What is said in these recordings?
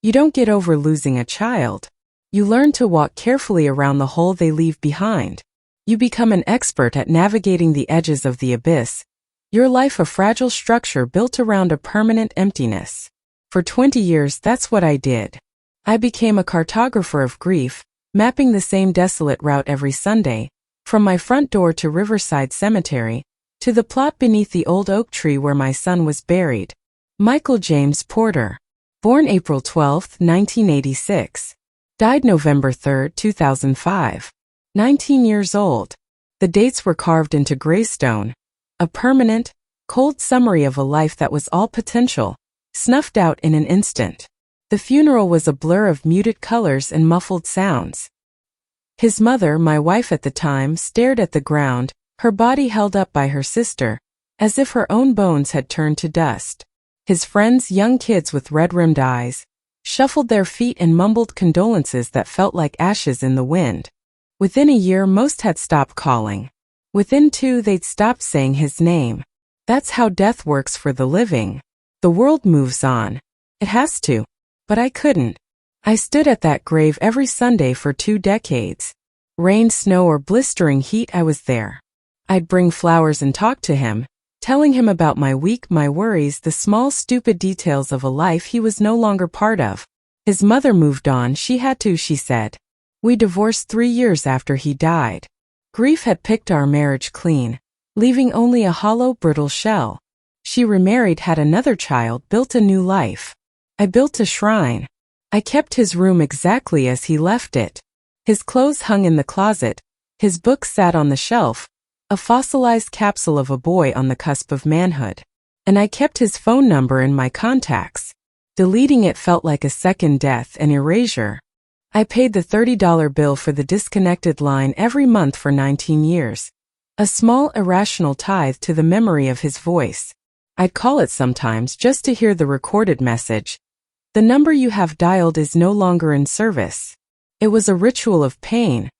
You don't get over losing a child. You learn to walk carefully around the hole they leave behind. You become an expert at navigating the edges of the abyss, your life a fragile structure built around a permanent emptiness. For 20 years, that's what I did. I became a cartographer of grief, mapping the same desolate route every Sunday, from my front door to Riverside Cemetery, to the plot beneath the old oak tree where my son was buried. Michael James Porter. Born April 12, 1986. Died November 3, 2005. 19 years old. The dates were carved into gravestone. A permanent, cold summary of a life that was all potential, snuffed out in an instant. The funeral was a blur of muted colors and muffled sounds. His mother, my wife at the time, stared at the ground, her body held up by her sister, as if her own bones had turned to dust. His friends, young kids with red-rimmed eyes, shuffled their feet and mumbled condolences that felt like ashes in the wind. Within a year, most had stopped calling. Within 2, they'd stopped saying his name. That's how death works for the living. The world moves on. It has to. But I couldn't. I stood at that grave every Sunday for 2 decades. Rain, snow, or blistering heat, I was there. I'd bring flowers and talk to him, telling him about my week, my worries, the small, stupid details of a life he was no longer part of. His mother moved on, she had to, she said. We divorced 3 years after he died. Grief had picked our marriage clean, leaving only a hollow, brittle shell. She remarried, had another child, built a new life. I built a shrine. I kept his room exactly as he left it. His clothes hung in the closet, his books sat on the shelf, a fossilized capsule of a boy on the cusp of manhood. And I kept his phone number in my contacts. Deleting it felt like a second death, an erasure. I paid the $30 bill for the disconnected line every month for 19 years. A small, irrational tithe to the memory of his voice. I'd call it sometimes just to hear the recorded message. The number you have dialed is no longer in service. It was a ritual of pain,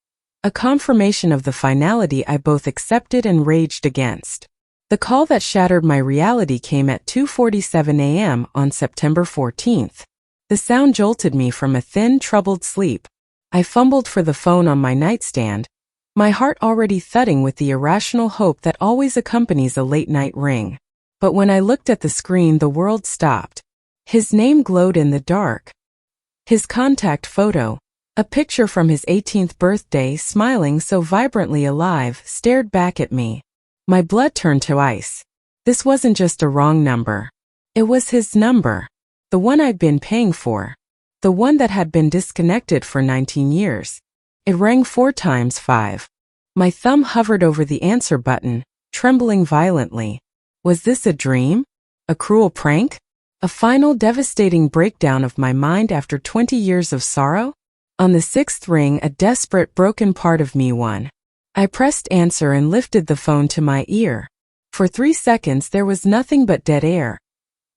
a confirmation of the finality I both accepted and raged against. The call that shattered my reality came at 2:47 a.m. on September 14th. The sound jolted me from a thin, troubled sleep. I fumbled for the phone on my nightstand, my heart already thudding with the irrational hope that always accompanies a late-night ring. But when I looked at the screen, the world stopped. His name glowed in the dark. His contact photo, a picture from his 18th birthday, smiling so vibrantly alive, stared back at me. My blood turned to ice. This wasn't just a wrong number. It was his number. The one I'd been paying for. The one that had been disconnected for 19 years. It rang 4 times 5. My thumb hovered over the answer button, trembling violently. Was this a dream? A cruel prank? A final devastating breakdown of my mind after 20 years of sorrow? On the 6th ring, a desperate, broken part of me won. I pressed answer and lifted the phone to my ear. For 3 seconds there was nothing but dead air.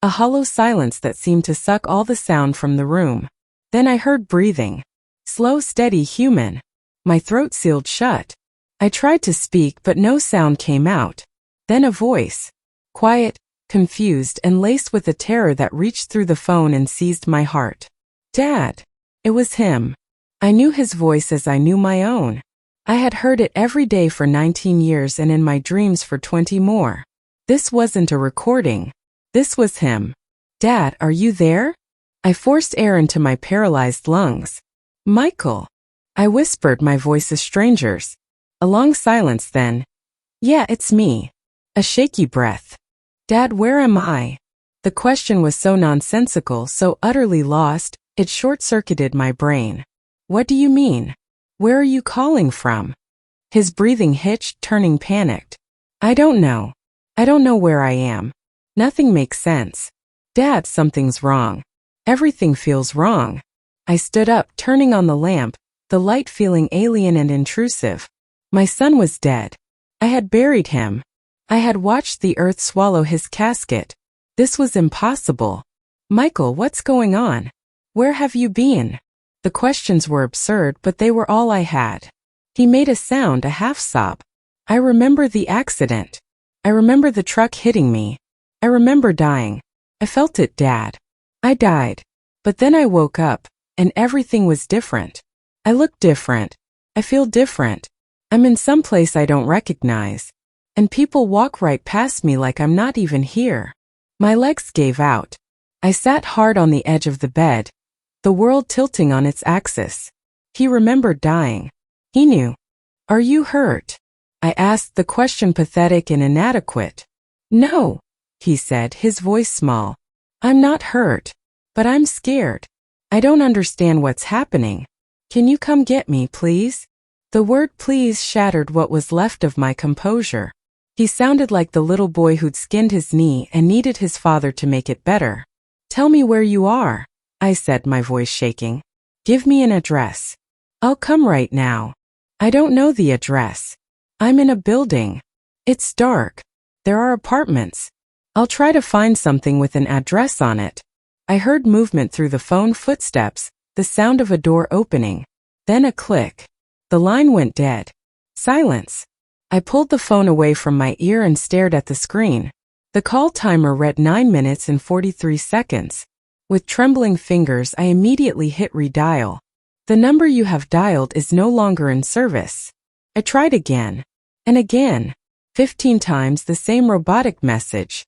A hollow silence that seemed to suck all the sound from the room. Then I heard breathing. Slow, steady, human. My throat sealed shut. I tried to speak, but no sound came out. Then a voice. Quiet, confused, and laced with a terror that reached through the phone and seized my heart. Dad. It was him. I knew his voice as I knew my own. I had heard it every day for 19 years and in my dreams for 20 more. This wasn't a recording. This was him. Dad, are you there? I forced air into my paralyzed lungs. Michael. I whispered, my voice a stranger's. A long silence then. Yeah, it's me. A shaky breath. Dad, where am I? The question was so nonsensical, so utterly lost, it short-circuited my brain. What do you mean? Where are you calling from? His breathing hitched, turning panicked. I don't know. I don't know where I am. Nothing makes sense. Dad, something's wrong. Everything feels wrong. I stood up, turning on the lamp, the light feeling alien and intrusive. My son was dead. I had buried him. I had watched the earth swallow his casket. This was impossible. Michael, what's going on? Where have you been? The questions were absurd, but they were all I had. He made a sound, a half-sob. I remember the accident. I remember the truck hitting me. I remember dying. I felt it, Dad. I died. But then I woke up, and everything was different. I look different. I feel different. I'm in some place I don't recognize. And people walk right past me like I'm not even here. My legs gave out. I sat hard on the edge of the bed, the world tilting on its axis. He remembered dying. He knew. Are you hurt? I asked, the question pathetic and inadequate. No, he said, his voice small. I'm not hurt, but I'm scared. I don't understand what's happening. Can you come get me, please? The word please shattered what was left of my composure. He sounded like the little boy who'd skinned his knee and needed his father to make it better. Tell me where you are, I said, my voice shaking. Give me an address. I'll come right now. I don't know the address. I'm in a building. It's dark. There are apartments. I'll try to find something with an address on it. I heard movement through the phone, footsteps, the sound of a door opening. Then a click. The line went dead. Silence. I pulled the phone away from my ear and stared at the screen. The call timer read 9 minutes and 43 seconds. With trembling fingers, I immediately hit redial. The number you have dialed is no longer in service. I tried again. And again. 15 times the same robotic message.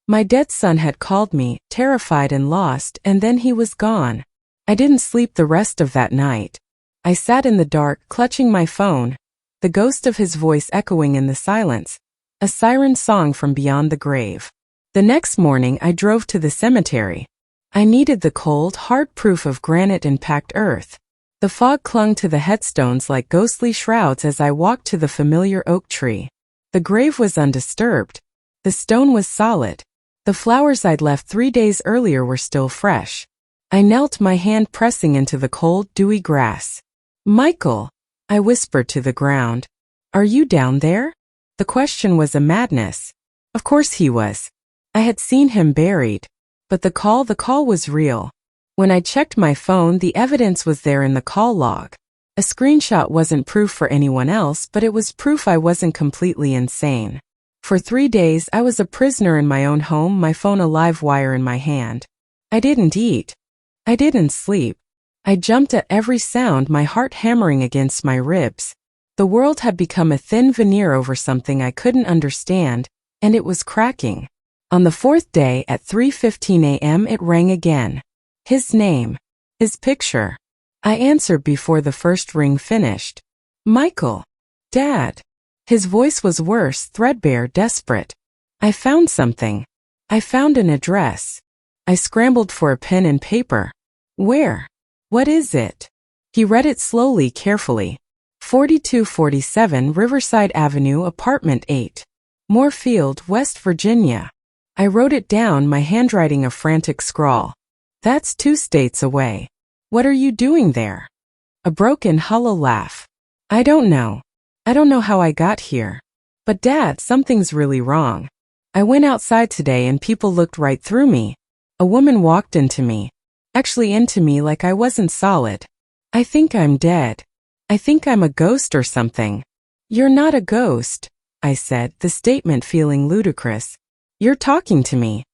My dead son had called me, terrified and lost, and then he was gone. I didn't sleep the rest of that night. I sat in the dark, clutching my phone, the ghost of his voice echoing in the silence, a siren song from beyond the grave. The next morning I drove to the cemetery. I needed the cold, hard proof of granite and packed earth. The fog clung to the headstones like ghostly shrouds as I walked to the familiar oak tree. The grave was undisturbed. The stone was solid. The flowers I'd left 3 days earlier were still fresh. I knelt, my hand pressing into the cold, dewy grass. Michael, I whispered to the ground. Are you down there? The question was a madness. Of course he was. I had seen him buried. But the call was real. When I checked my phone, the evidence was there in the call log. A screenshot wasn't proof for anyone else, but it was proof I wasn't completely insane. For 3 days, I was a prisoner in my own home, my phone a live wire in my hand. I didn't eat. I didn't sleep. I jumped at every sound, my heart hammering against my ribs. The world had become a thin veneer over something I couldn't understand, and it was cracking. On the 4th day at 3:15 a.m. it rang again. His name. His picture. I answered before the first ring finished. Michael. Dad. His voice was worse, threadbare, desperate. I found something. I found an address. I scrambled for a pen and paper. Where? What is it? He read it slowly, carefully. 4247 Riverside Avenue, Apartment 8. Moorfield, West Virginia. I wrote it down, my handwriting a frantic scrawl. That's 2 states away. What are you doing there? A broken, hollow laugh. I don't know. I don't know how I got here. But Dad, something's really wrong. I went outside today and people looked right through me. A woman walked into me. Actually into me like I wasn't solid. I think I'm dead. I think I'm a ghost or something. You're not a ghost, I said, the statement feeling ludicrous. You're talking to me.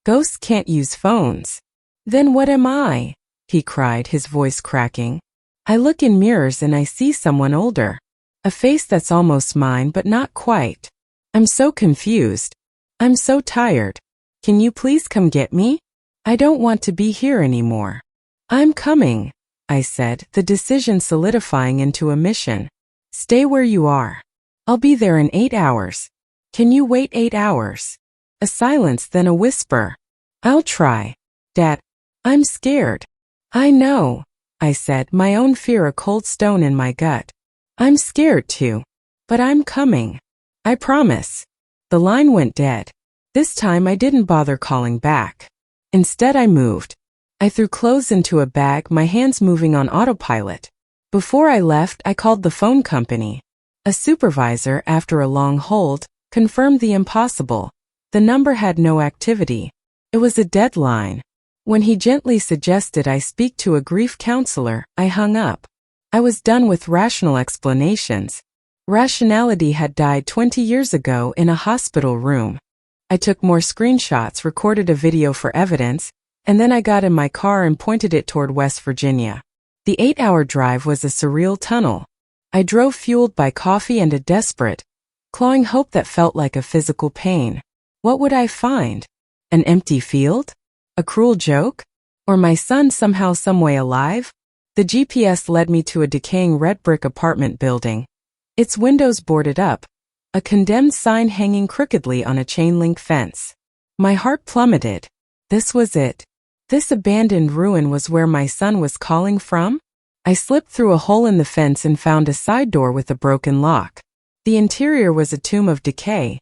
Ghosts can't use phones. Then what am I? He cried, his voice cracking. I look in mirrors and I see someone older. A face that's almost mine but not quite. I'm so confused. I'm so tired. Can you please come get me? I don't want to be here anymore. I'm coming, I said, the decision solidifying into a mission. Stay where you are. I'll be there in 8 hours. Can you wait 8 hours? A silence, then a whisper. I'll try. Dad, I'm scared. I know, I said, my own fear a cold stone in my gut. I'm scared too. But I'm coming. I promise. The line went dead. This time I didn't bother calling back. Instead I moved. I threw clothes into a bag, my hands moving on autopilot. Before I left, I called the phone company. A supervisor, after a long hold, confirmed the impossible. The number had no activity. It was a dead line. When he gently suggested I speak to a grief counselor, I hung up. I was done with rational explanations. Rationality had died 20 years ago in a hospital room. I took more screenshots, recorded a video for evidence, And then I got in my car and pointed it toward West Virginia. The 8-hour drive was a surreal tunnel. I drove fueled by coffee and a desperate, clawing hope that felt like a physical pain. What would I find? An empty field? A cruel joke? Or my son somehow someway alive? The GPS led me to a decaying red brick apartment building, its windows boarded up, a condemned sign hanging crookedly on a chain-link fence. My heart plummeted. This was it. This abandoned ruin was where my son was calling from? I slipped through a hole in the fence and found a side door with a broken lock. The interior was a tomb of decay.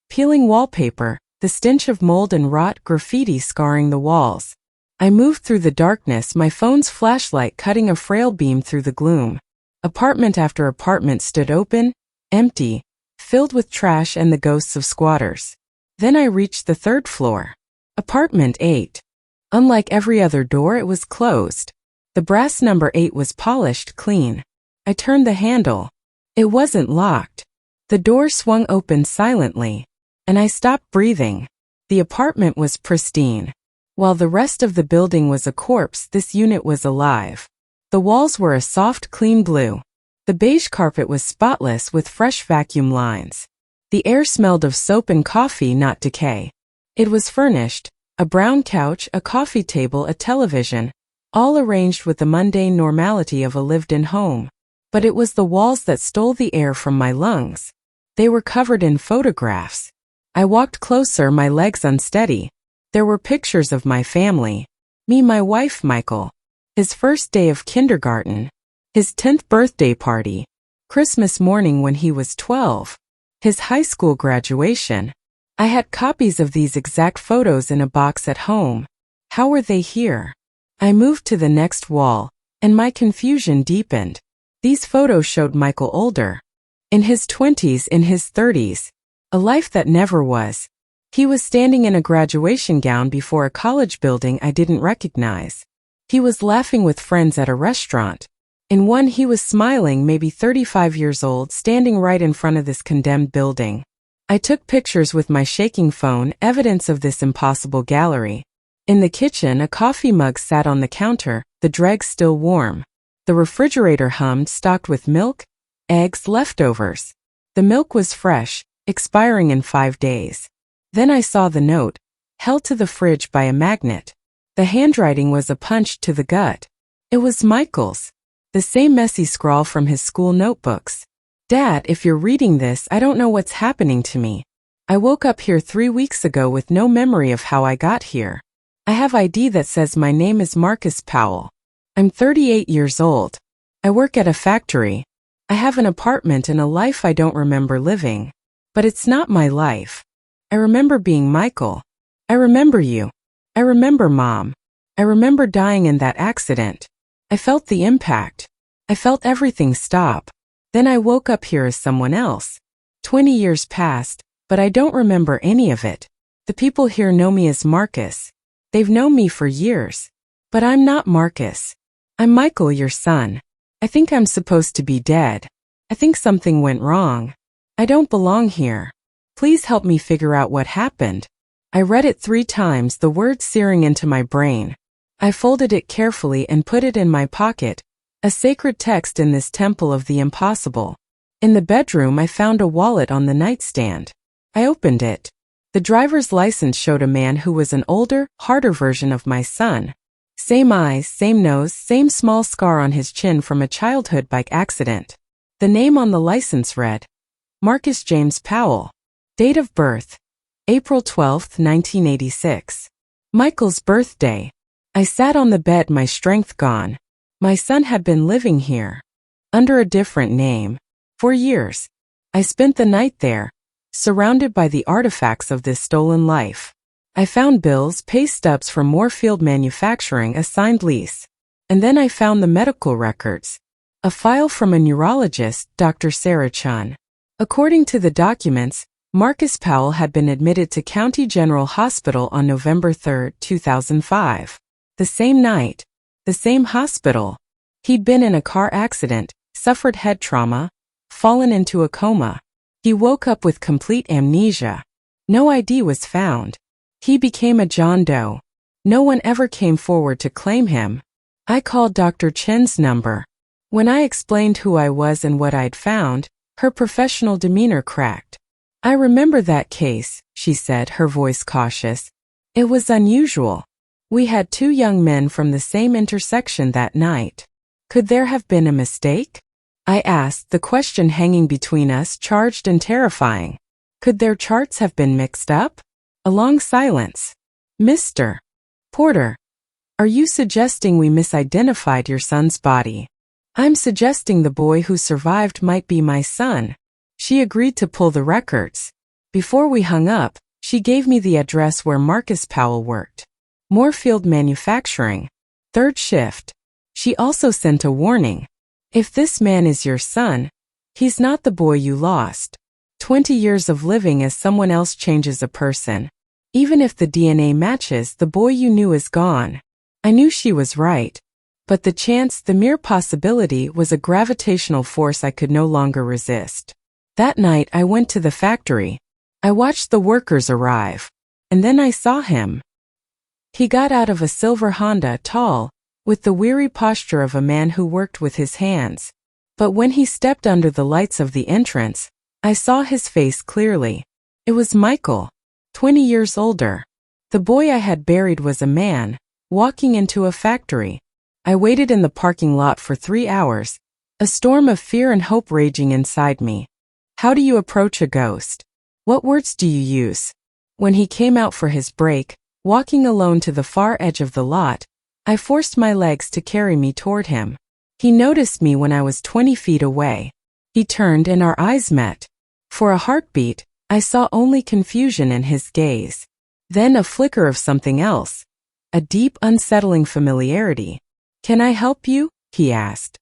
Peeling wallpaper, the stench of mold and rot, graffiti scarring the walls. I moved through the darkness, my phone's flashlight cutting a frail beam through the gloom. Apartment after apartment stood open, empty, filled with trash and the ghosts of squatters. Then I reached the 3rd floor. Apartment 8. Unlike every other door, it was closed. The brass number 8 was polished clean. I turned the handle. It wasn't locked. The door swung open silently, and I stopped breathing. The apartment was pristine. While the rest of the building was a corpse, this unit was alive. The walls were a soft, clean blue. The beige carpet was spotless with fresh vacuum lines. The air smelled of soap and coffee, not decay. It was furnished, a brown couch, a coffee table, a television, all arranged with the mundane normality of a lived-in home. But it was the walls that stole the air from my lungs. They were covered in photographs. I walked closer, my legs unsteady. There were pictures of my family. Me, my wife, Michael. His first day of kindergarten. His 10th birthday party. Christmas morning when he was 12. His high school graduation. I had copies of these exact photos in a box at home. How were they here? I moved to the next wall, and my confusion deepened. These photos showed Michael older. In his 20s, in his 30s. A life that never was. He was standing in a graduation gown before a college building I didn't recognize. He was laughing with friends at a restaurant. In one, he was smiling, maybe 35 years old, standing right in front of this condemned building. I took pictures with my shaking phone, evidence of this impossible gallery. In the kitchen, a coffee mug sat on the counter, the dregs still warm. The refrigerator hummed, stocked with milk, eggs, leftovers. The milk was fresh, expiring in 5 days. Then I saw the note, held to the fridge by a magnet. The handwriting was a punch to the gut. It was Michael's. The same messy scrawl from his school notebooks. Dad, if you're reading this, I don't know what's happening to me. I woke up here 3 weeks ago with no memory of how I got here. I have ID that says my name is Marcus Powell. I'm 38 years old. I work at a factory. I have an apartment and a life I don't remember living. But it's not my life. I remember being Michael. I remember you. I remember Mom. I remember dying in that accident. I felt the impact. I felt everything stop. Then I woke up here as someone else. 20 years passed, but I don't remember any of it. The people here know me as Marcus. They've known me for years. But I'm not Marcus. I'm Michael, your son. I think I'm supposed to be dead. I think something went wrong. I don't belong here. Please help me figure out what happened. I read it 3 times, the words searing into my brain. I folded it carefully and put it in my pocket, a sacred text in this temple of the impossible. In the bedroom, I found a wallet on the nightstand. I opened it. The driver's license showed a man who was an older, harder version of my son. Same eyes, same nose, same small scar on his chin from a childhood bike accident. The name on the license read, Marcus James Powell. Date of birth, April 12, 1986. Michael's birthday. I sat on the bed, my strength gone. My son had been living here, under a different name, for years. I spent the night there, surrounded by the artifacts of this stolen life. I found bills, pay stubs from Moorfield Manufacturing, a signed lease. And then I found the medical records. A file from a neurologist, Dr. Sarah Chun. According to the documents, Marcus Powell had been admitted to County General Hospital on November 3, 2005. The same night, the same hospital. He'd been in a car accident, suffered head trauma, fallen into a coma. He woke up with complete amnesia. No ID was found. He became a John Doe. No one ever came forward to claim him. I called Dr. Chen's number. When I explained who I was and what I'd found, her professional demeanor cracked. I remember that case, she said, her voice cautious. It was unusual. We had two young men from the same intersection that night. Could there have been a mistake? I asked, the question hanging between us charged and terrifying. Could their charts have been mixed up? A long silence. Mr. Porter, are you suggesting we misidentified your son's body? I'm suggesting the boy who survived might be my son. She agreed to pull the records. Before we hung up, she gave me the address where Marcus Powell worked. Moorfield Manufacturing. Third shift. She also sent a warning. If this man is your son, he's not the boy you lost. 20 years of living as someone else changes a person. Even if the DNA matches, the boy you knew is gone. I knew she was right. But the chance, the mere possibility, was a gravitational force I could no longer resist. That night I went to the factory. I watched the workers arrive. And then I saw him. He got out of a silver Honda, tall, with the weary posture of a man who worked with his hands. But when he stepped under the lights of the entrance, I saw his face clearly. It was Michael, 20 years older. The boy I had buried was a man, walking into a factory. I waited in the parking lot for 3 hours, a storm of fear and hope raging inside me. How do you approach a ghost? What words do you use? When he came out for his break, walking alone to the far edge of the lot, I forced my legs to carry me toward him. He noticed me when I was 20 feet away. He turned and our eyes met. For a heartbeat, I saw only confusion in his gaze. Then a flicker of something else. A deep, unsettling familiarity. Can I help you? He asked.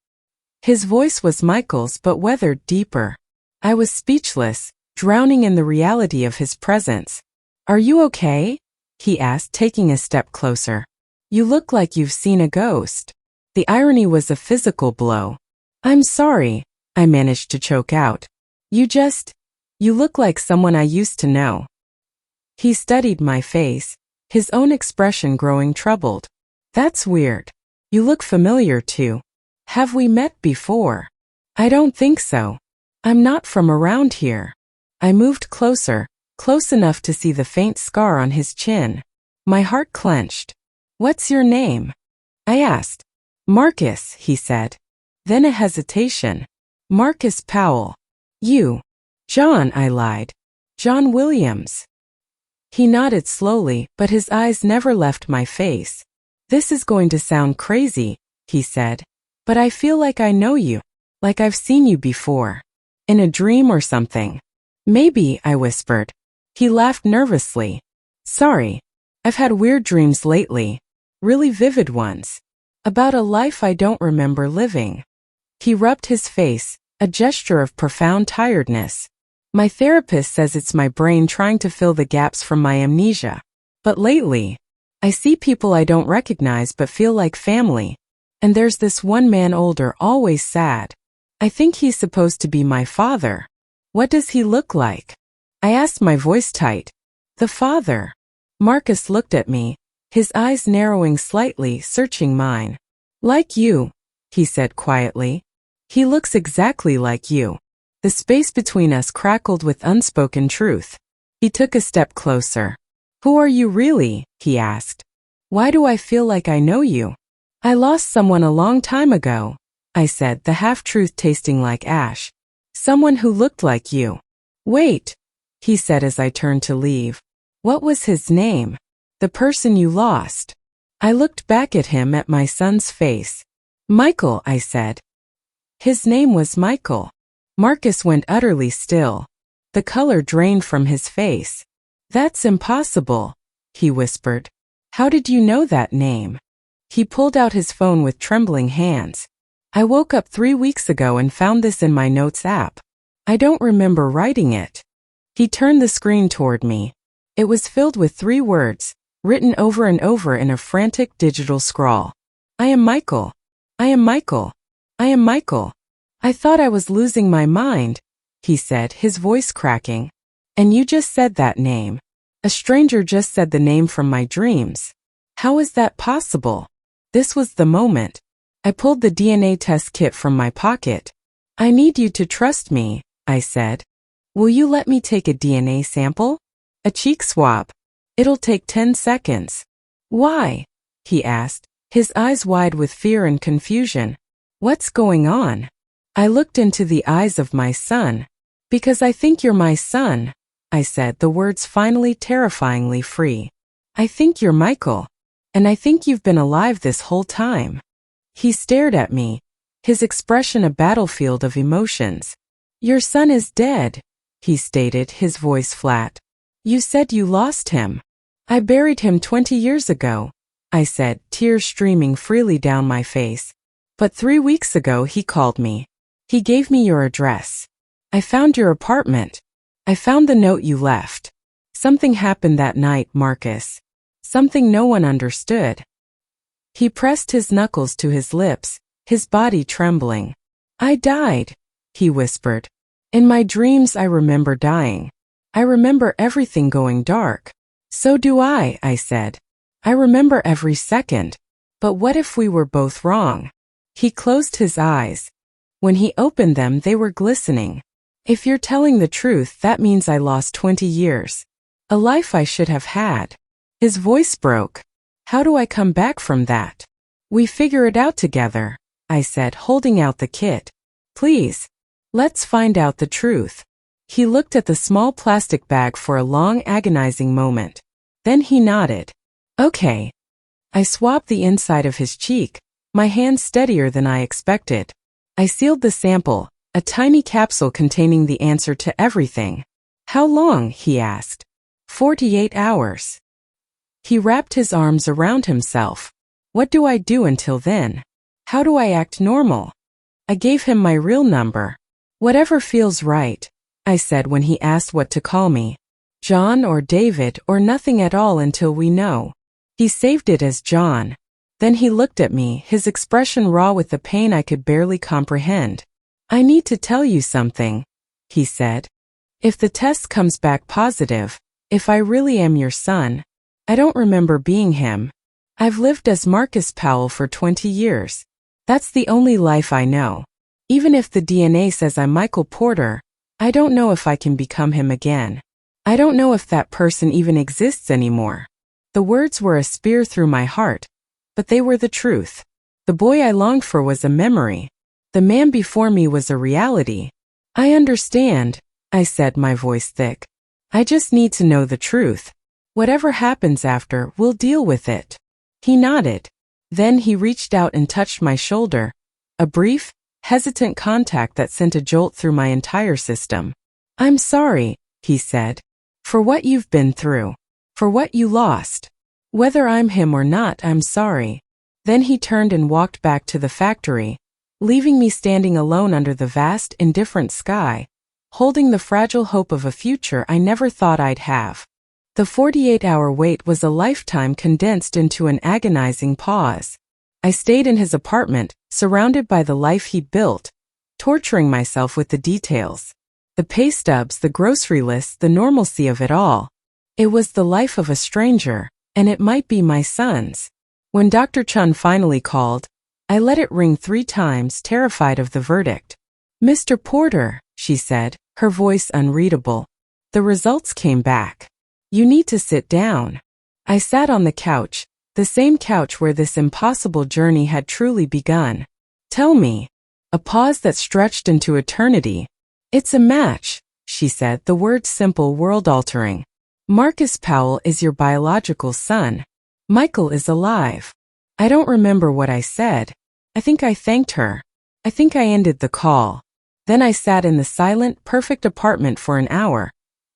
His voice was Michael's but weathered deeper. I was speechless, drowning in the reality of his presence. Are you okay? He asked, taking a step closer. You look like you've seen a ghost. The irony was a physical blow. I'm sorry, I managed to choke out. You look like someone I used to know. He studied my face, his own expression growing troubled. That's weird. You look familiar too. Have we met before? I don't think so. I'm not from around here. I moved closer, close enough to see the faint scar on his chin. My heart clenched. What's your name? I asked. Marcus, he said. Then a hesitation. Marcus Powell. You. John, I lied. John Williams. He nodded slowly, but his eyes never left my face. This is going to sound crazy, he said, but I feel like I know you, like I've seen you before. In a dream or something. Maybe, I whispered. He laughed nervously. Sorry. I've had weird dreams lately. Really vivid ones. About a life I don't remember living. He rubbed his face, a gesture of profound tiredness. My therapist says it's my brain trying to fill the gaps from my amnesia. But lately, I see people I don't recognize but feel like family. And there's this one man older, always sad. I think he's supposed to be my father. What does he look like? I asked, my voice tight. The father. Marcus looked at me, his eyes narrowing slightly, searching mine. Like you, he said quietly. He looks exactly like you. The space between us crackled with unspoken truth. He took a step closer. Who are you really? He asked. Why do I feel like I know you? I lost someone a long time ago, I said, the half-truth tasting like ash. Someone who looked like you. Wait, he said as I turned to leave. What was his name? The person you lost. I looked back at him, at my son's face. Michael, I said. His name was Michael. Marcus went utterly still. The color drained from his face. That's impossible, he whispered. How did you know that name? He pulled out his phone with trembling hands. I woke up 3 weeks ago and found this in my notes app. I don't remember writing it. He turned the screen toward me. It was filled with 3 words, written over and over in a frantic digital scrawl. I am Michael. I am Michael. I am Michael. I thought I was losing my mind, he said, his voice cracking. And you just said that name. A stranger just said the name from my dreams. How is that possible? This was the moment. I pulled the DNA test kit from my pocket. I need you to trust me, I said. Will you let me take a DNA sample? A cheek swab. It'll take 10 seconds. Why? He asked, his eyes wide with fear and confusion. What's going on? I looked into the eyes of my son. Because I think you're my son, I said, the words finally terrifyingly free. I think you're Michael. And I think you've been alive this whole time. He stared at me, his expression a battlefield of emotions. Your son is dead, he stated, his voice flat. You said you lost him. I buried him 20 years ago, I said, tears streaming freely down my face. But 3 weeks ago he called me. He gave me your address. I found your apartment. I found the note you left. Something happened that night, Marcus. Something no one understood. He pressed his knuckles to his lips, his body trembling. I died, he whispered. In my dreams I remember dying. I remember everything going dark. So do I said. I remember every second. But what if we were both wrong? He closed his eyes. When he opened them, they were glistening. If you're telling the truth, that means I lost 20 years. A life I should have had. His voice broke. How do I come back from that? We figure it out together, I said, holding out the kit. Please. Let's find out the truth. He looked at the small plastic bag for a long, agonizing moment. Then he nodded. Okay. I swabbed the inside of his cheek, my hand steadier than I expected. I sealed the sample, a tiny capsule containing the answer to everything. How long? He asked. 48 hours. He wrapped his arms around himself. What do I do until then? How do I act normal? I gave him my real number. Whatever feels right, I said when he asked what to call me. John or David or nothing at all until we know. He saved it as John. Then he looked at me, his expression raw with the pain I could barely comprehend. I need to tell you something, he said. If the test comes back positive, if I really am your son, I don't remember being him. I've lived as Marcus Powell for 20 years. That's the only life I know. Even if the DNA says I'm Michael Porter, I don't know if I can become him again. I don't know if that person even exists anymore. The words were a spear through my heart, but they were the truth. The boy I longed for was a memory. The man before me was a reality. I understand, I said, my voice thick. I just need to know the truth. Whatever happens after, we'll deal with it. He nodded. Then he reached out and touched my shoulder. A brief, hesitant contact that sent a jolt through my entire system. I'm sorry, he said, for what you've been through. For what you lost. Whether I'm him or not, I'm sorry. Then he turned and walked back to the factory, leaving me standing alone under the vast, indifferent sky, holding the fragile hope of a future I never thought I'd have. The 48-hour wait was a lifetime condensed into an agonizing pause. I stayed in his apartment, surrounded by the life he'd built, torturing myself with the details. The pay stubs, the grocery lists, the normalcy of it all. It was the life of a stranger, and it might be my son's. When Dr. Chun finally called, I let it ring 3 times, terrified of the verdict. Mr. Porter, she said, her voice unreadable. The results came back. You need to sit down. I sat on the couch, the same couch where this impossible journey had truly begun. Tell me. A pause that stretched into eternity. It's a match, she said, the words simple, world-altering. Marcus Powell is your biological son. Michael is alive. I don't remember what I said. I think I thanked her. I think I ended the call. Then I sat in the silent, perfect apartment for an hour,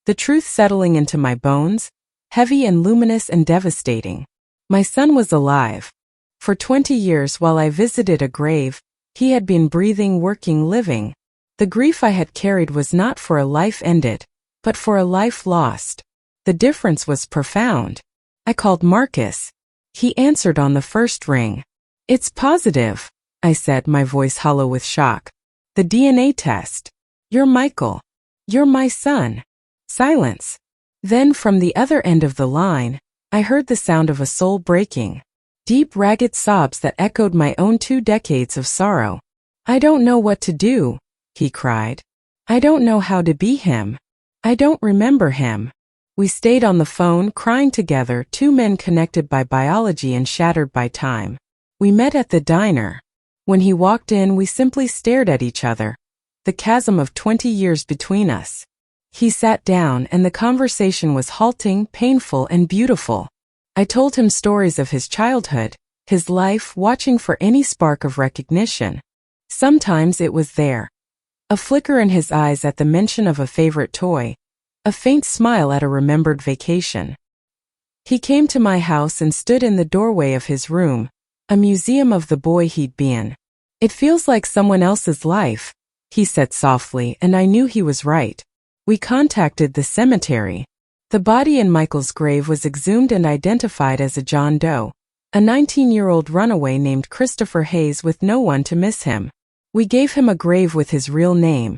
the truth settling into my bones, heavy and luminous and devastating. My son was alive. For 20 years while I visited a grave, he had been breathing, working, living. The grief I had carried was not for a life ended, but for a life lost. The difference was profound. I called Marcus. He answered on the first ring. It's positive, I said, my voice hollow with shock. The DNA test. You're Michael. You're my son. Silence. Then from the other end of the line, I heard the sound of a soul breaking. Deep, ragged sobs that echoed my own 2 decades of sorrow. I don't know what to do, he cried. I don't know how to be him. I don't remember him. We stayed on the phone, crying together, 2 men connected by biology and shattered by time. We met at the diner. When he walked in, we simply stared at each other, the chasm of 20 years between us. He sat down, and the conversation was halting, painful, and beautiful. I told him stories of his childhood, his life, watching for any spark of recognition. Sometimes it was there. A flicker in his eyes at the mention of a favorite toy, a faint smile at a remembered vacation. He came to my house and stood in the doorway of his room, a museum of the boy he'd been. It feels like someone else's life, he said softly, and I knew he was right. We contacted the cemetery. The body in Michael's grave was exhumed and identified as a John Doe, a 19-year-old runaway named Christopher Hayes with no one to miss him. We gave him a grave with his real name,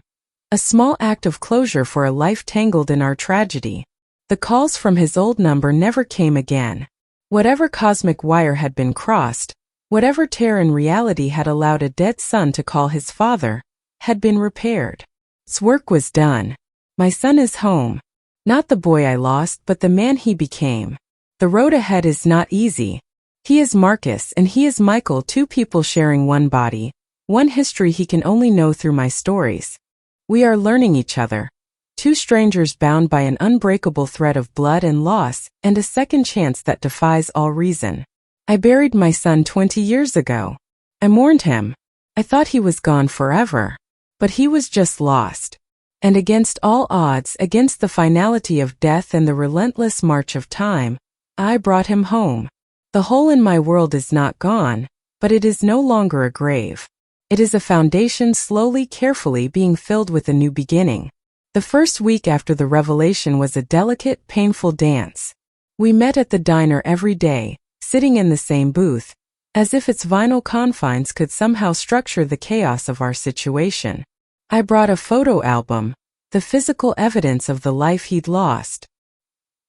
a small act of closure for a life tangled in our tragedy. The calls from his old number never came again. Whatever cosmic wire had been crossed, whatever tear in reality had allowed a dead son to call his father, had been repaired. Its work was done. My son is home. Not the boy I lost, but the man he became. The road ahead is not easy. He is Marcus and he is Michael, 2 people sharing one body, one history he can only know through my stories. We are learning each other. 2 strangers bound by an unbreakable thread of blood and loss, and a second chance that defies all reason. I buried my son 20 years ago. I mourned him. I thought he was gone forever. But he was just lost. And against all odds, against the finality of death and the relentless march of time, I brought him home. The hole in my world is not gone, but it is no longer a grave. It is a foundation slowly, carefully being filled with a new beginning. The first week after the revelation was a delicate, painful dance. We met at the diner every day, sitting in the same booth, as if its vinyl confines could somehow structure the chaos of our situation. I brought a photo album, the physical evidence of the life he'd lost.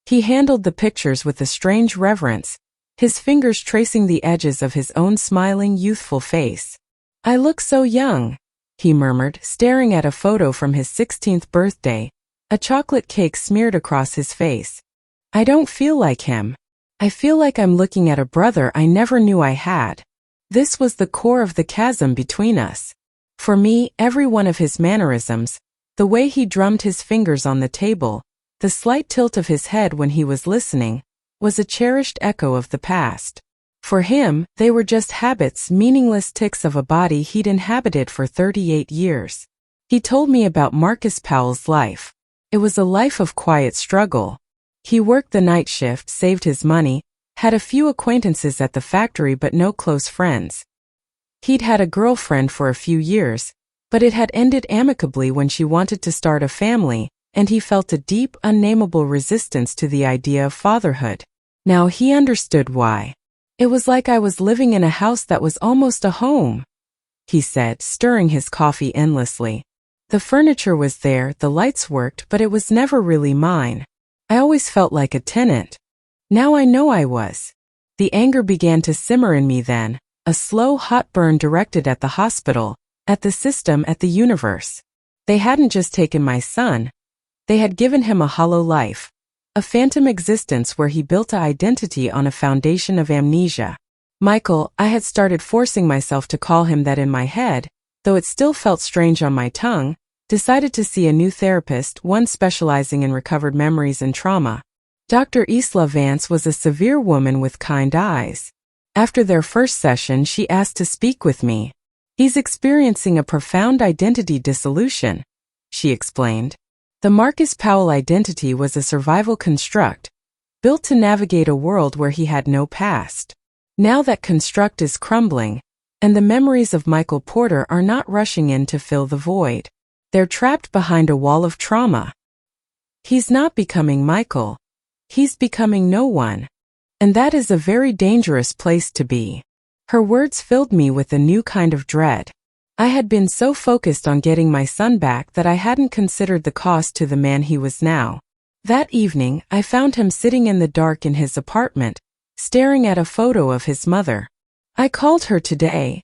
He handled the pictures with a strange reverence, his fingers tracing the edges of his own smiling, youthful face. I look so young, he murmured, staring at a photo from his 16th birthday, a chocolate cake smeared across his face. I don't feel like him. I feel like I'm looking at a brother I never knew I had. This was the core of the chasm between us. For me, every one of his mannerisms, the way he drummed his fingers on the table, the slight tilt of his head when he was listening, was a cherished echo of the past. For him, they were just habits, meaningless ticks of a body he'd inhabited for 38 years. He told me about Marcus Powell's life. It was a life of quiet struggle. He worked the night shift, saved his money, had a few acquaintances at the factory but no close friends. He'd had a girlfriend for a few years, but it had ended amicably when she wanted to start a family, and he felt a deep, unnameable resistance to the idea of fatherhood. Now he understood why. It was like I was living in a house that was almost a home, he said, stirring his coffee endlessly. The furniture was there, the lights worked, but it was never really mine. I always felt like a tenant. Now I know I was. The anger began to simmer in me then. A slow, hot burn directed at the hospital, at the system, at the universe. They hadn't just taken my son. They had given him a hollow life, a phantom existence where he built an identity on a foundation of amnesia. Michael, I had started forcing myself to call him that in my head, though it still felt strange on my tongue, decided to see a new therapist, one specializing in recovered memories and trauma. Dr. Isla Vance was a severe woman with kind eyes. After their first session, she asked to speak with me. He's experiencing a profound identity dissolution, she explained. The Marcus Powell identity was a survival construct, built to navigate a world where he had no past. Now that construct is crumbling, and the memories of Michael Porter are not rushing in to fill the void. They're trapped behind a wall of trauma. He's not becoming Michael. He's becoming no one. And that is a very dangerous place to be. Her words filled me with a new kind of dread. I had been so focused on getting my son back that I hadn't considered the cost to the man he was now. That evening, I found him sitting in the dark in his apartment, staring at a photo of his mother. "I called her today,"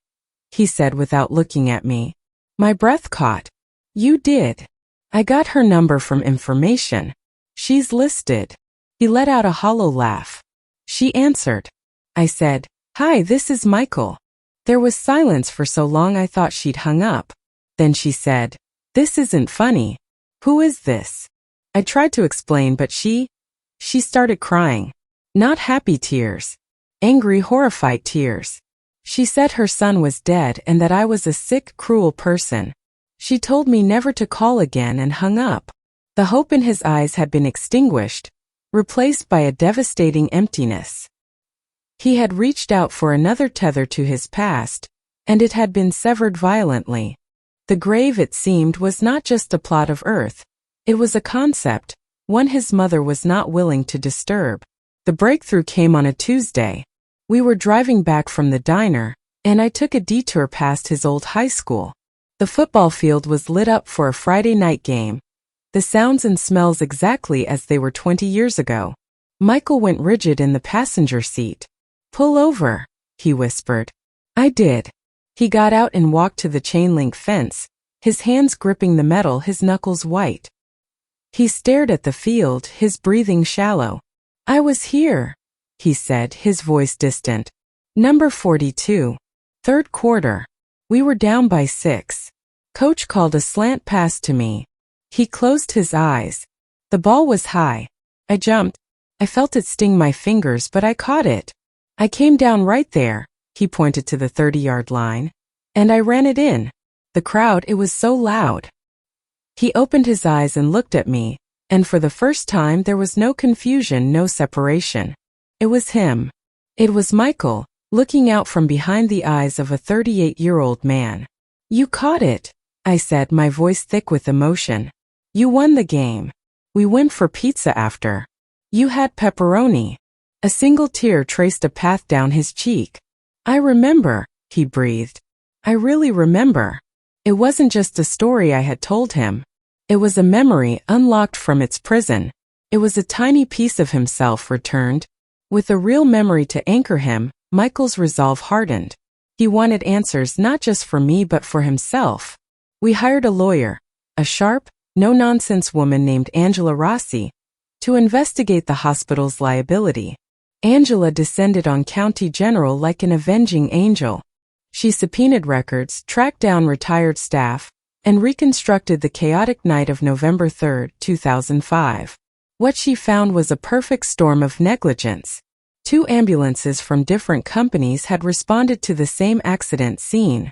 he said without looking at me. My breath caught. "You did?" "I got her number from information. She's listed." He let out a hollow laugh. "She answered." I said, "Hi, this is Michael." There was silence for so long I thought she'd hung up. Then she said, "This isn't funny. Who is this?" I tried to explain, but she started crying. Not happy tears. Angry, horrified tears. She said her son was dead and that I was a sick, cruel person. She told me never to call again and hung up. The hope in his eyes had been extinguished, replaced by a devastating emptiness. He had reached out for another tether to his past, and it had been severed violently. The grave, it seemed, was not just a plot of earth. It was a concept, one his mother was not willing to disturb. The breakthrough came on a Tuesday. We were driving back from the diner, and I took a detour past his old high school. The football field was lit up for a Friday night game, the sounds and smells exactly as they were 20 years ago. Michael went rigid in the passenger seat. "Pull over," he whispered. I did. He got out and walked to the chain-link fence, his hands gripping the metal, his knuckles white. He stared at the field, his breathing shallow. "I was here," he said, his voice distant. "Number 42. Third quarter. We were down by 6. Coach called a slant pass to me." He closed his eyes. "The ball was high. I jumped. I felt it sting my fingers, but I caught it. I came down right there," he pointed to the 30-yard line, "and I ran it in. The crowd, it was so loud." He opened his eyes and looked at me, and for the first time there was no confusion, no separation. It was him. It was Michael, looking out from behind the eyes of a 38-year-old man. "You caught it," I said, my voice thick with emotion. "You won the game. We went for pizza after. You had pepperoni." A single tear traced a path down his cheek. "I remember," he breathed. "I really remember." It wasn't just a story I had told him. It was a memory unlocked from its prison. It was a tiny piece of himself returned. With a real memory to anchor him, Michael's resolve hardened. He wanted answers not just for me but for himself. We hired a lawyer, a sharp, no-nonsense woman named Angela Rossi, to investigate the hospital's liability. Angela descended on County General like an avenging angel. She subpoenaed records, tracked down retired staff, and reconstructed the chaotic night of November 3, 2005. What she found was a perfect storm of negligence. 2 ambulances from different companies had responded to the same accident scene.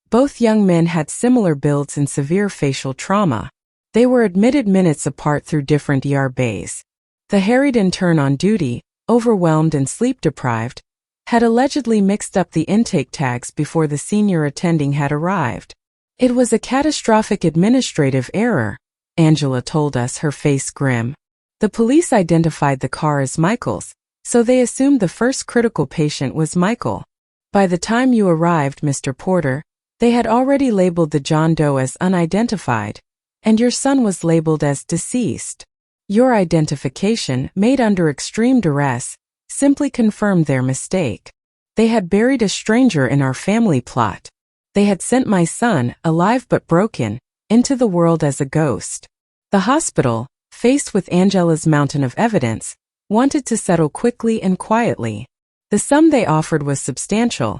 Both young men had similar builds and severe facial trauma. They were admitted minutes apart through different ER bays. The harried intern on duty, overwhelmed and sleep-deprived, had allegedly mixed up the intake tags before the senior attending had arrived. "It was a catastrophic administrative error," Angela told us, her face grim. "The police identified the car as Michael's, so they assumed the first critical patient was Michael. By the time you arrived, Mr. Porter, they had already labeled the John Doe as unidentified, and your son was labeled as deceased. Your identification, made under extreme duress, simply confirmed their mistake. They had buried a stranger in our family plot. They had sent my son, alive but broken, into the world as a ghost." The hospital, faced with Angela's mountain of evidence, wanted to settle quickly and quietly. The sum they offered was substantial,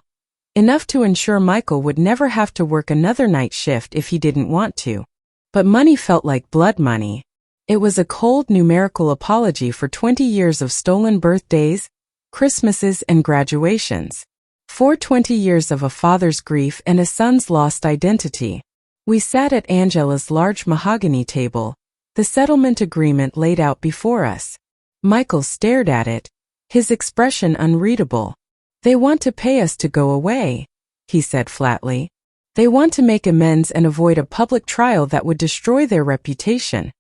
enough to ensure Michael would never have to work another night shift if he didn't want to. But money felt like blood money. It was a cold numerical apology for 20 years of stolen birthdays, Christmases, and graduations. For 20 years of a father's grief and a son's lost identity. We sat at Angela's large mahogany table, the settlement agreement laid out before us. Michael stared at it, his expression unreadable. "They want to pay us to go away," he said flatly. "They want to make amends and avoid a public trial that would destroy their reputation,"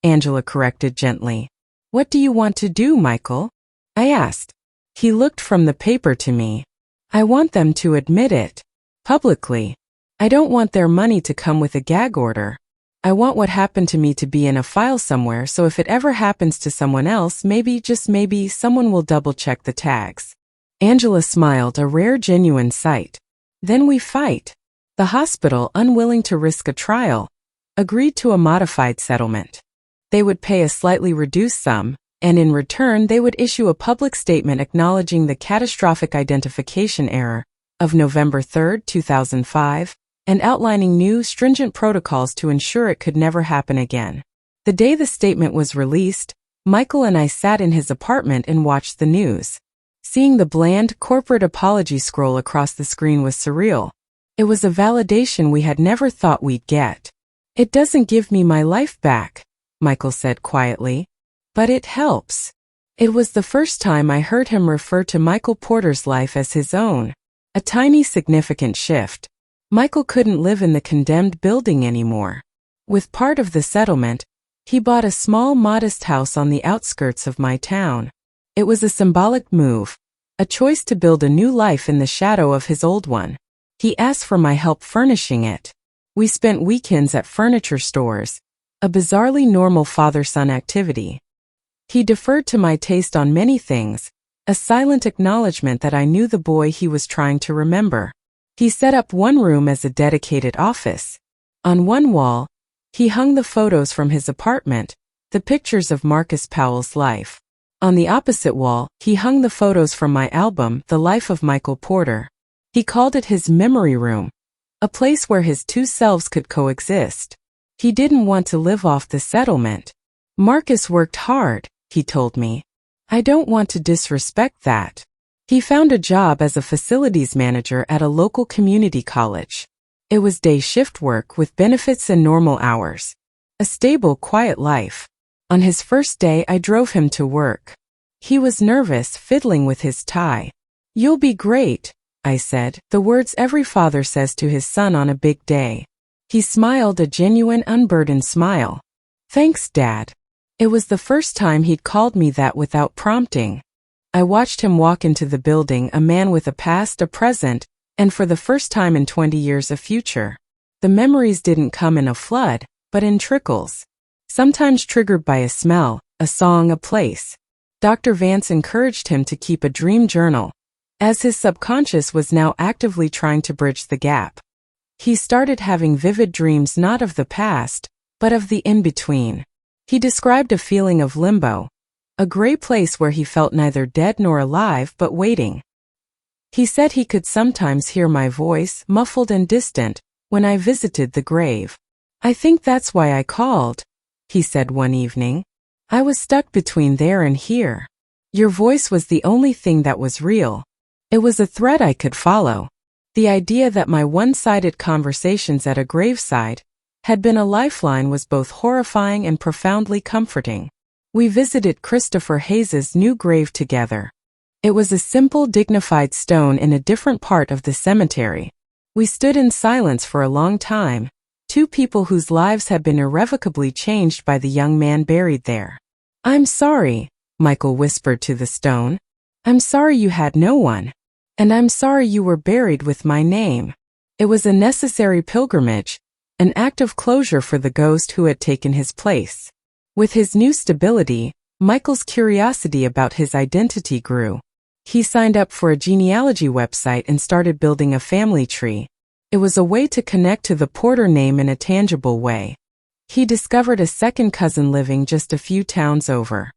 Angela corrected gently. "What do you want to do, Michael?" I asked. He looked from the paper to me. "I want them to admit it. Publicly. I don't want their money to come with a gag order." I want what happened to me to be in a file somewhere, so if it ever happens to someone else, maybe, just maybe, someone will double-check the tags. Angela smiled, a rare, genuine sight. Then we fight. The hospital, unwilling to risk a trial, agreed to a modified settlement. They would pay a slightly reduced sum, and in return they would issue a public statement acknowledging the catastrophic identification error of November 3, 2005, and outlining new, stringent protocols to ensure it could never happen again. The day the statement was released, Michael and I sat in his apartment and watched the news. Seeing the bland, corporate apology scroll across the screen was surreal. It was a validation we had never thought we'd get. "It doesn't give me my life back," Michael said quietly, "but it helps." It was the first time I heard him refer to Michael Porter's life as his own. A tiny, significant shift. Michael couldn't live in the condemned building anymore. With part of the settlement, he bought a small, modest house on the outskirts of my town. It was a symbolic move, a choice to build a new life in the shadow of his old one. He asked for my help furnishing it. We spent weekends at furniture stores, a bizarrely normal father-son activity. He deferred to my taste on many things, a silent acknowledgement that I knew the boy he was trying to remember. He set up one room as a dedicated office. On one wall, he hung the photos from his apartment, the pictures of Marcus Powell's life. On the opposite wall, he hung the photos from my album, The Life of Michael Porter. He called it his memory room, a place where his two selves could coexist. He didn't want to live off the settlement. "Marcus worked hard," he told me. "I don't want to disrespect that." He found a job as a facilities manager at a local community college. It was day shift work with benefits and normal hours. A stable, quiet life. On his first day, I drove him to work. He was nervous, fiddling with his tie. "You'll be great," I said, the words every father says to his son on a big day. He smiled, a genuine, unburdened smile. "Thanks, Dad." It was the first time he'd called me that without prompting. I watched him walk into the building, a man with a past, a present, and for the first time in 20 years, a future. The memories didn't come in a flood, but in trickles. Sometimes triggered by a smell, a song, a place. Dr. Vance encouraged him to keep a dream journal, as his subconscious was now actively trying to bridge the gap. He started having vivid dreams not of the past, but of the in-between. He described a feeling of limbo, a gray place where he felt neither dead nor alive but waiting. He said he could sometimes hear my voice, muffled and distant, when I visited the grave. "I think that's why I called," he said one evening. "I was stuck between there and here. Your voice was the only thing that was real. It was a thread I could follow." The idea that my one-sided conversations at a graveside had been a lifeline was both horrifying and profoundly comforting. We visited Christopher Hayes's new grave together. It was a simple, dignified stone in a different part of the cemetery. We stood in silence for a long time, two people whose lives had been irrevocably changed by the young man buried there. "I'm sorry," Michael whispered to the stone. "I'm sorry you had no one. And I'm sorry you were buried with my name." It was a necessary pilgrimage, an act of closure for the ghost who had taken his place. With his new stability, Michael's curiosity about his identity grew. He signed up for a genealogy website and started building a family tree. It was a way to connect to the Porter name in a tangible way. He discovered a second cousin living just a few towns over.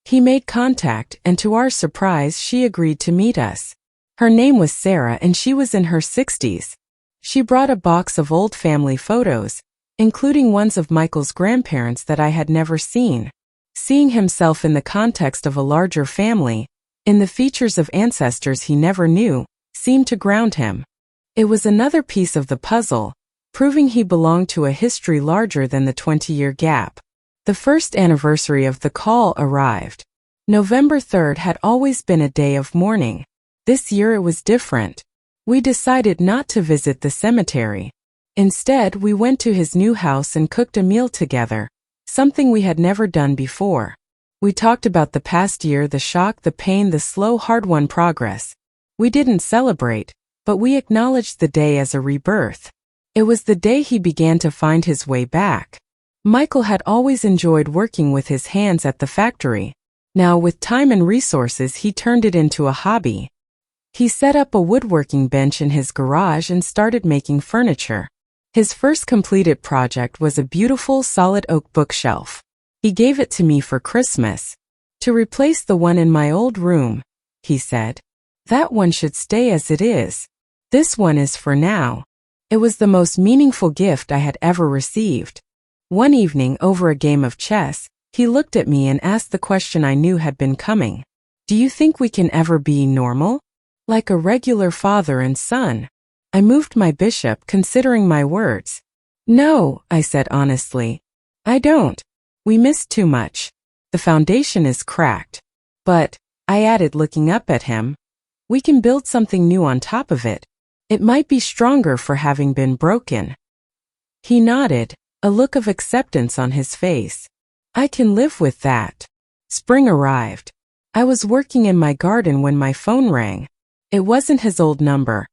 He made contact, and to our surprise, she agreed to meet us. Her name was Sarah, and she was in her 60s. She brought a box of old family photos, including ones of Michael's grandparents that I had never seen. Seeing himself in the context of a larger family, in the features of ancestors he never knew, seemed to ground him. It was another piece of the puzzle, proving he belonged to a history larger than the 20-year gap. The first anniversary of the call arrived. November 3rd had always been a day of mourning. This year it was different. We decided not to visit the cemetery. Instead, we went to his new house and cooked a meal together, something we had never done before. We talked about the past year, the shock, the pain, the slow, hard-won progress. We didn't celebrate, but we acknowledged the day as a rebirth. It was the day he began to find his way back. Michael had always enjoyed working with his hands at the factory. Now, with time and resources, he turned it into a hobby. He set up a woodworking bench in his garage and started making furniture. His first completed project was a beautiful solid oak bookshelf. He gave it to me for Christmas, to replace the one in my old room, he said. That one should stay as it is. This one is for now. It was the most meaningful gift I had ever received. One evening, over a game of chess, he looked at me and asked the question I knew had been coming. Do you think we can ever be normal? Like a regular father and son? I moved my bishop, considering my words. No, I said honestly. I don't. We missed too much. The foundation is cracked. But, I added, looking up at him, we can build something new on top of it. It might be stronger for having been broken. He nodded, a look of acceptance on his face. I can live with that. Spring arrived. I was working in my garden when my phone rang. It wasn't his old number.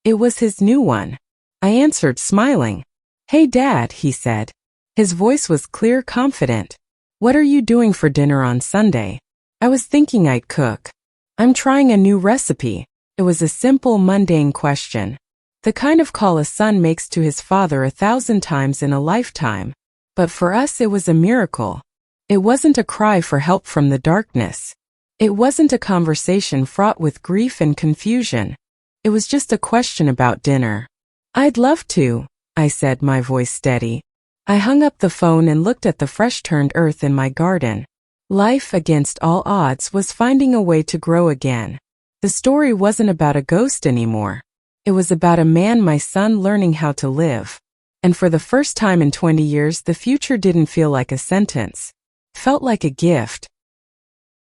It was his new one. I answered, smiling. Hey, Dad, he said. His voice was clear, confident. What are you doing for dinner on Sunday? I was thinking I'd cook. I'm trying a new recipe. It was a simple, mundane question. The kind of call a son makes to his father 1,000 times in a lifetime. But for us it was a miracle. It wasn't a cry for help from the darkness. It wasn't a conversation fraught with grief and confusion. It was just a question about dinner. I'd love to, I said, my voice steady. I hung up the phone and looked at the fresh-turned earth in my garden. Life, against all odds, was finding a way to grow again. The story wasn't about a ghost anymore. It was about a man, my son, learning how to live. And for the first time in 20 years, the future didn't feel like a sentence. It felt like a gift.